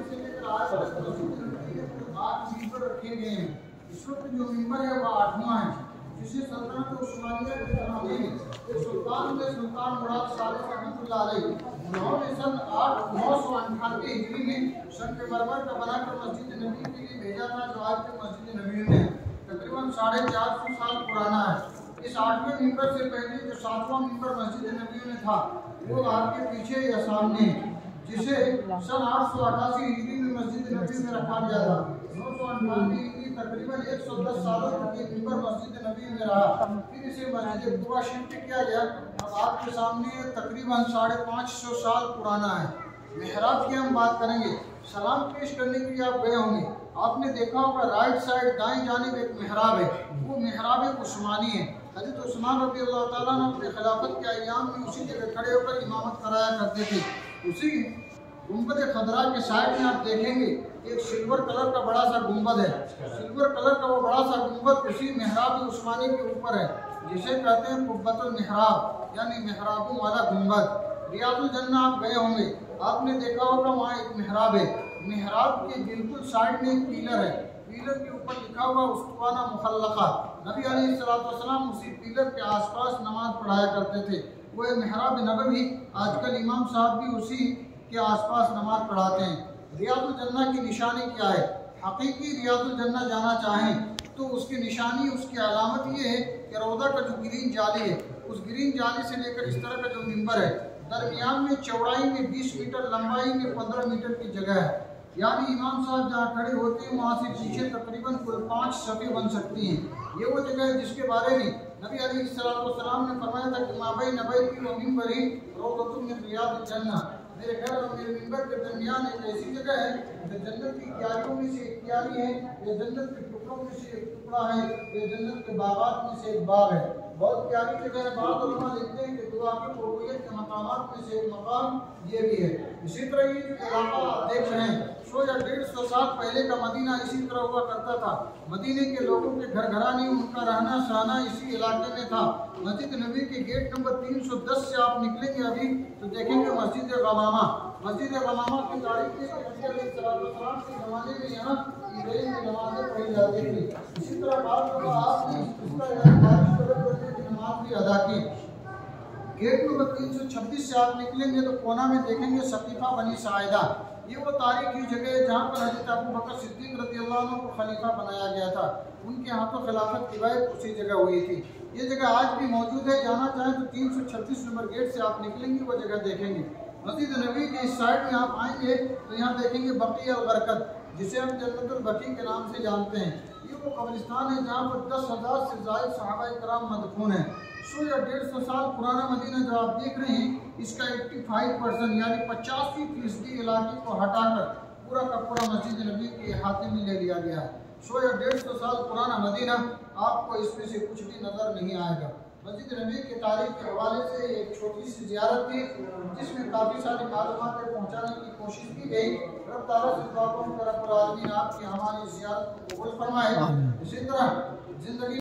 से लेकर आज तक मस्जिद 8 मिंबर रखे गए हैं। इस वक्त जो मिंबर है वह 8वां है, जिसे सल्तनत उस्मानिया के ज़माने में सुल्तान मुराद सालिस रहमतुल्लाह अलैह उन्होंने सन 998 हिजरी में संगमरमर का बनाकर मस्जिद नबी के लिए भेजा था, जो आज के मस्जिद नबी में तकरीबन 450 साल पुराना है। इस 8वें मिंबर से पहले जो 7वां मिंबर मस्जिद नबी में था वो आपके पीछे या सामने, जिसे सन 888 हिजरी में मस्जिद नबी में रखा गया था। 998 हिजरी तकरीबन 110 सालों तक ये मिंबर मस्जिद नबी में रहा। फिर इसे मस्जिद कुबा शिफ्ट किया गया। अब आपके सामने तकरीबन 550 साल पुराना है। मेहराब की हम बात करेंगे। सलाम पेश करने के लिए आप गए होंगे, आपने देखा होगा राइट साइड दाएं जानिब एक मेहराब है, वो मेहराब उस्मानी है। हज़रत उस्मान रज़ी अल्लाह ताला अन्हु अपने खिलाफत के अय्याम में उसी जगह खड़े होकर इमामत कराया करते थे। उसी गुंबद खदरा के साइड में आप देखेंगे एक सिल्वर कलर का बड़ा सा गुंबद है। सिल्वर कलर का वो बड़ा सा गुंबद उसी मेहराब उस्मानी के ऊपर है, जिसे कहते हैं कुब्बतुल मेहराब, यानी मेहराबों वाला गुंबद। रियादुल जन्ना आप गए होंगे, आपने देखा होगा वहाँ एक मेहराब है। मेहराब के बिल्कुल साइड में एक पीलर है, पीलर के ऊपर लिखा हुआ उस्तवाना मुखल्लका। नबी अलैहिस्सलाम उसी पीलर के आसपास नमाज पढ़ाया करते थे। वो मेहराब नबवी, आजकल इमाम साहब भी उसी के आसपास नमाज पढ़ाते हैं। रियादुल जन्ना की निशानी क्या है? हकीकी रियादुल जन्ना जाना चाहें तो उसकी निशानी, उसकी अलामत ये है कि रौदा का जो ग्रीन जाली है, उस ग्रीन जाली से लेकर इस तरह का जो मिंबर है, दरमियान में चौड़ाई में 20 मीटर, लंबाई में 15 मीटर की जगह है। यानी इमाम साहब जहाँ खड़े होते हैं वहाँ से पीछे तकरीबन कुल 5 सफ़े बन सकती हैं। ये वो जगह है जिसके बारे में नबी अलैहिस्सलाम ने फरमाया था कि माबई नबई की वो मिंबर ही रौदतुम मिन रियादिल जन्ना, मेरे घर और मेरे मिंबर के दरमियान एक ऐसी जगह है जो जन्नत की क्यारियों में से एक क्यारी है, ये जन्नत के टुकड़ों में से एक टुकड़ा है, ये जन्नत के बागात में से एक बाग है। बहुत प्यारी जगह है। बाद उलमा लिखते हैं कि दुआ की कबूलियत के मकामात में से एक मकाम ये भी है। इसी तरह ये जो इलाका आप देख रहे हैं 100 या 150 साल पहले का मदीना इसी तरह हुआ करता था। मदीने के लोगों के घर घरानी, उनका रहना सहना इसी इलाके में था। मस्जिद नबी के गेट नंबर 310 से आप निकलेंगे अभी तो देखेंगे मस्जिद गमामा। मस्जिद गमामा की तारीख के ज़माने में यहाँ ईदें में नमाज़ें पढ़ी जाती थी। इसी तरह बात आपने नमाज भी अदा की। गेट नंबर 326 से आप निकलेंगे तो कोना में देखेंगे सकीफा बनी साइदा। ये वो तारीखी जगह है जहाँ पर हज़रत अबू बकर सिद्दीक़ रज़ियल्लाहु अन्हु को खलीफा बनाया गया था। उनके हाथों खिलाफत की बैत उसी जगह हुई थी। ये जगह आज भी मौजूद है। जाना चाहें तो 336 नंबर गेट से आप निकलेंगे, वो जगह देखेंगे। मस्जिद नबी के इस साइड में आप आएंगे तो यहाँ देखेंगे बक़ी अल बरकत, जिसे हम जन्नतुल बक़ी के नाम से जानते हैं। ये वो कब्रिस्तान है जहाँ पर 10,000 से ज़ायद सहाबाए किराम मदफून हैं। 100 या 150 साल पुराना मदीना जो आप देख रहे हैं, इसका 85% यानी 85% इलाके को हटाकर पूरा का पूरा मस्जिद नबी के अहाते में ले लिया गया है। 100 या 150 साल पुराना मदीना, आपको इसमें से कुछ भी नज़र नहीं आएगा। मस्जिद नबी की तारीख के हवाले से एक छोटी सी ज़ियारत थी, जिसमें काफ़ी सारी मालूमात पहुँचाने की कोशिश की गई। रब ताला से दुआ करूं कि रब्बुल आलमीन आपकी हमारी ज़ियारत को कबूल फरमाए। इसी तरह ज़िंदगी